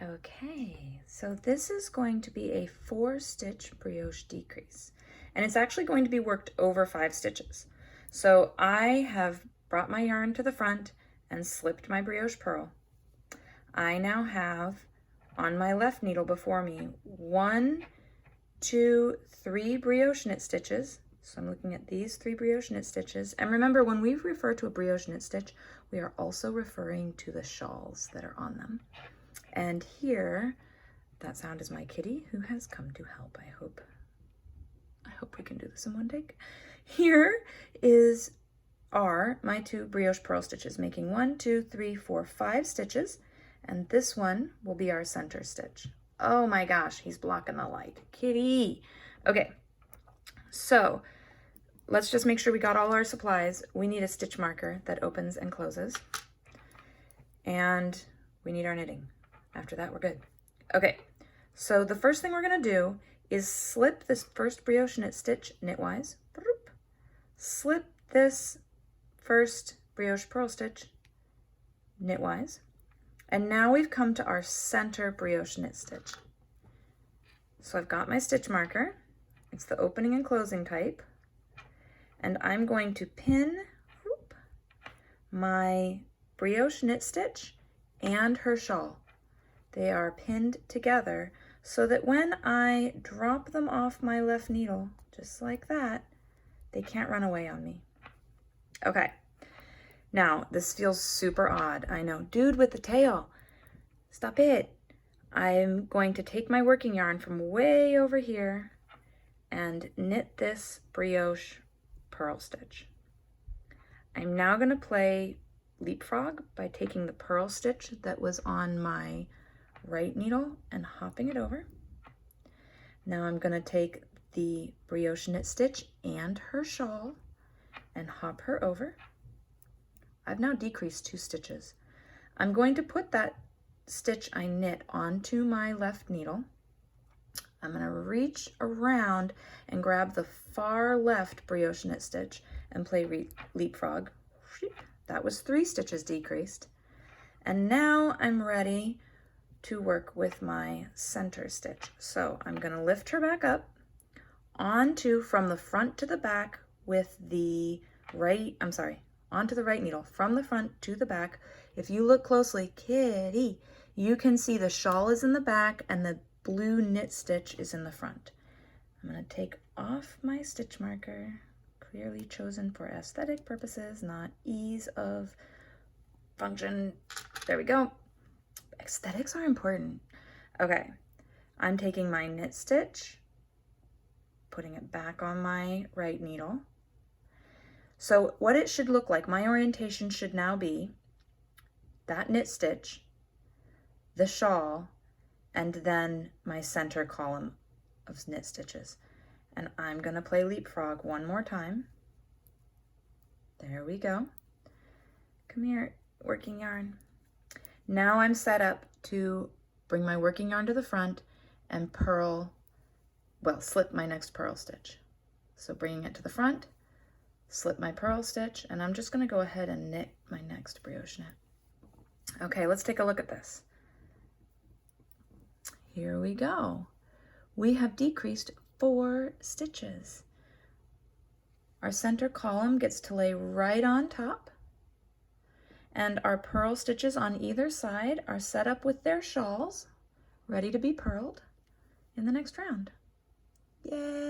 Okay, so this is going to be a 4-stitch brioche decrease, and it's actually going to be worked over 5 stitches. So I have brought my yarn to the front and slipped my brioche purl. I now have on my left needle before me 1, 2, 3 brioche knit stitches. So I'm looking at these 3 brioche knit stitches. And remember, when we refer to a brioche knit stitch, we are also referring to the shawls that are on them. And here, that sound is my kitty who has come to help. I hope we can do this in one take. Here are my 2 brioche purl stitches, making 1, 2, 3, 4, 5 stitches, and this one will be our center stitch. Oh my gosh, he's blocking the light. Kitty! Okay, so let's just make sure we got all our supplies. We need a stitch marker that opens and closes, and we need our knitting. After that, we're good. Okay, so the first thing we're gonna do is slip this first brioche knit stitch knitwise, slip this first brioche purl stitch knitwise, and now we've come to our center brioche knit stitch. So I've got my stitch marker, it's the opening and closing type, and I'm going to pin my brioche knit stitch and her shawl. They are pinned together so that when I drop them off my left needle, just like that, they can't run away on me. Okay, now this feels super odd. I know, dude with the tail, stop it. I'm going to take my working yarn from way over here and knit this brioche purl stitch. I'm now going to play leapfrog by taking the purl stitch that was on my right needle and hopping it over. Now I'm going to take the brioche knit stitch and her shawl and hop her over. I've now decreased 2 stitches. I'm going to put that stitch I knit onto my left needle. I'm going to reach around and grab the far left brioche knit stitch and play leapfrog. That was 3 stitches decreased. And now I'm ready to work with my center stitch. So I'm going to lift her back up onto from the front to the back with the onto the right needle from the front to the back. If you look closely, kitty, you can see the shawl is in the back and the blue knit stitch is in the front. I'm going to take off my stitch marker, clearly chosen for aesthetic purposes, not ease of function. There we go. Aesthetics are important. Okay, I'm taking my knit stitch, putting it back on my right needle. So what it should look like, my orientation should now be that knit stitch, the shawl, and then my center column of knit stitches. And I'm going to play leapfrog one more time. There we go. Come here, working yarn. Now I'm set up to bring my working yarn to the front and slip my next purl stitch. So bringing it to the front, slip my purl stitch, and I'm just going to go ahead and knit my next brioche knit. Okay, let's take a look at this. Here we go. We have decreased 4 stitches. Our center column gets to lay right on top, and our purl stitches on either side are set up with their shawls, ready to be purled in the next round. Yay!